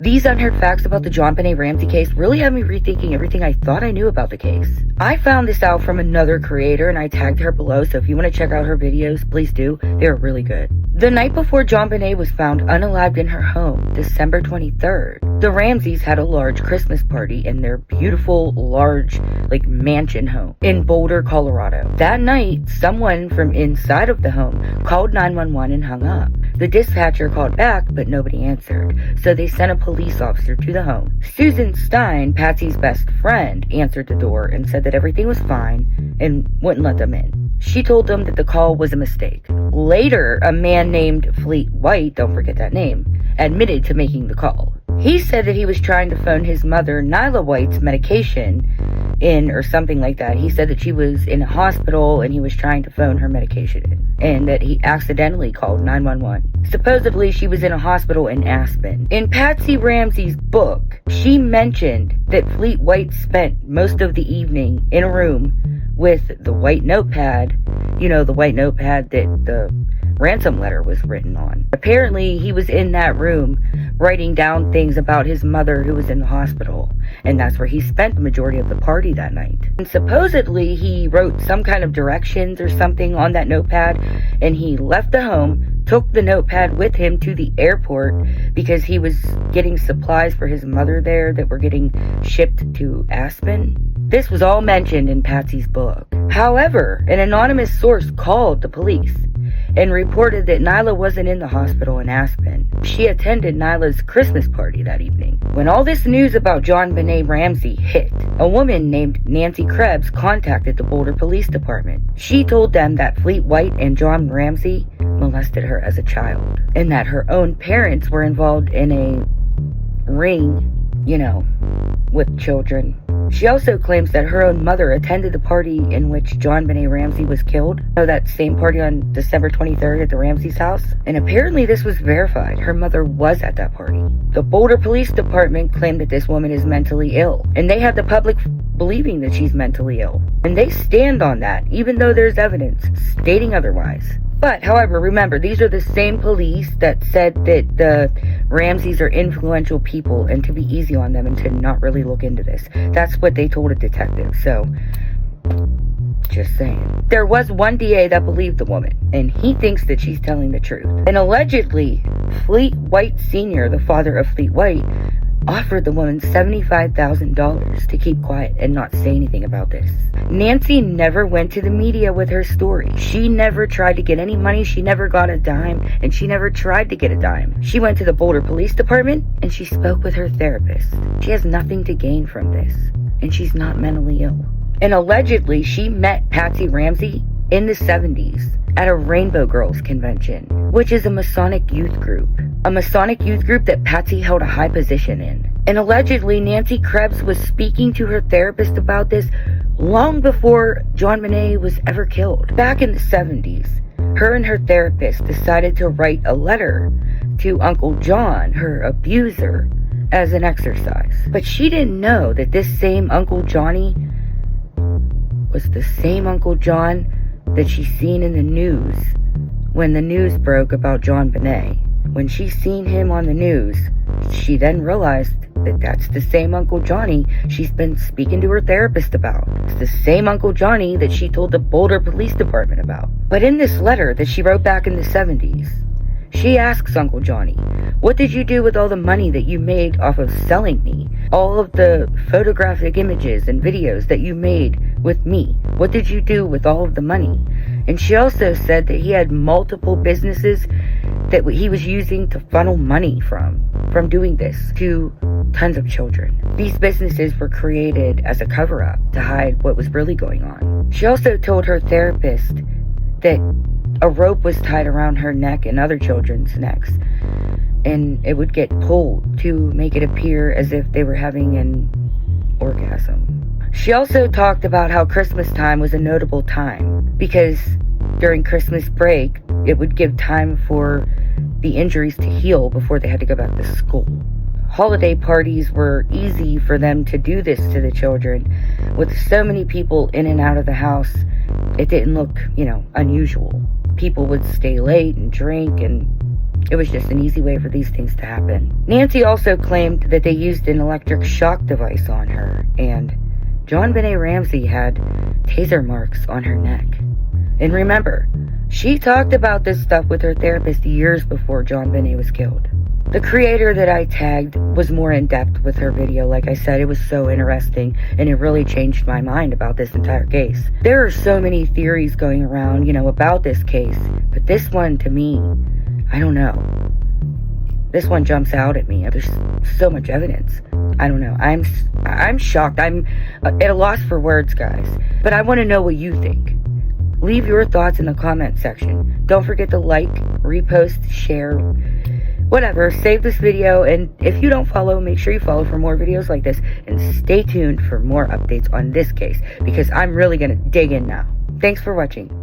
These unheard facts about the JonBenet Ramsey case really have me rethinking everything I thought I knew about the case. I found this out from another creator and I tagged her below, so if you want to check out her videos, please do. They're really good. The night before JonBenet was found unalived in her home, December 23rd, the Ramseys had a large Christmas party in their beautiful, large, mansion home in Boulder, Colorado. That night, someone from inside of the home called 911 and hung up. The dispatcher called back, but nobody answered, so they sent a police officer to the home. Susan Stein, Patsy's best friend, answered the door and said that everything was fine and wouldn't let them in. She told them that the call was a mistake. Later, a man named Fleet White, don't forget that name, admitted to making the call. He said that he was trying to phone his mother, Nyla White's medication in or something like that. He said that she was in a hospital and he was trying to phone her medication in, and that he accidentally called 911. Supposedly, she was in a hospital in Aspen. In Patsy Ramsey's book, she mentioned that Fleet White spent most of the evening in a room with the white notepad, the white notepad that the ransom letter was written on. Apparently, he was in that room writing down things about his mother who was in the hospital, and that's where he spent the majority of the party that night. And supposedly, he wrote some kind of directions or something on that notepad, and he left the home, took the notepad with him to the airport because he was getting supplies for his mother there that were getting shipped to Aspen. This was all mentioned in Patsy's book. However, an anonymous source called the police and reported that Nyla wasn't in the hospital in Aspen. She attended Nyla's Christmas party that evening. When all this news about JonBenet Ramsey hit, a woman named Nancy Krebs contacted the Boulder Police Department. She told them that Fleet White and John Ramsey molested her as a child, and that her own parents were involved in a ring, with children. She also claims that her own mother attended the party in which JonBenet Ramsey was killed. That same party on December 23rd at the Ramsey's house. And apparently this was verified. Her mother was at that party. The Boulder Police Department claimed that this woman is mentally ill, and they had the public believing that she's mentally ill. And they stand on that, even though there's evidence stating otherwise. But, however, remember, these are the same police that said that the Ramseys are influential people and to be easy on them and to not really look into this. That's what they told a detective, so just saying. There was one DA that believed the woman, and he thinks that she's telling the truth. And allegedly, Fleet White Sr., the father of Fleet White, offered the woman $75,000 to keep quiet and not say anything about this. Nancy never went to the media with her story. She never tried to get any money. She never got a dime, and she never tried to get a dime. She went to the Boulder Police Department, and she spoke with her therapist. She has nothing to gain from this, and she's not mentally ill. And allegedly, she met Patsy Ramsey in the 70s at a Rainbow Girls convention, which is a Masonic youth group. A Masonic youth group that Patsy held a high position in. And allegedly, Nancy Krebs was speaking to her therapist about this long before JonBenet was ever killed. Back in the 70s, her and her therapist decided to write a letter to Uncle John, her abuser, as an exercise. But she didn't know that this same Uncle Johnny was the same Uncle John that she seen in the news when the news broke about JonBenet. When she seen him on the news, she then realized that that's the same Uncle Johnny she's been speaking to her therapist about. It's the same Uncle Johnny that she told the Boulder Police Department about. But in this letter that she wrote back in the 70s, she asks Uncle Johnny, "What did you do with all the money that you made off of selling me? All of the photographic images and videos that you made with me? What did you do with all of the money?" And she also said that he had multiple businesses that he was using to funnel money from doing this to tons of children. These businesses were created as a cover-up to hide what was really going on. She also told her therapist that a rope was tied around her neck and other children's necks, and it would get pulled to make it appear as if they were having an orgasm. She also talked about how Christmas time was a notable time because during Christmas break, it would give time for the injuries to heal before they had to go back to school. Holiday parties were easy for them to do this to the children. With so many people in and out of the house, it didn't look, unusual. People would stay late and drink and It was just an easy way for these things to happen. Nancy also claimed that they used an electric shock device on her, and JonBenet Ramsey had taser marks on her neck. And remember, she talked about this stuff with her therapist years before JonBenet was killed. The creator that I tagged was more in-depth with her video. Like I said, it was so interesting, and it really changed my mind about this entire case. There are so many theories going around, about this case, but this one, to me, I don't know. This one jumps out at me. There's so much evidence. I don't know. I'm shocked. I'm at a loss for words, guys. But I want to know what you think. Leave your thoughts in the comment section. Don't forget to like, repost, share, whatever. Save this video, and if you don't follow, make sure you follow for more videos like this, and stay tuned for more updates on this case, because I'm really going to dig in now. Thanks for watching.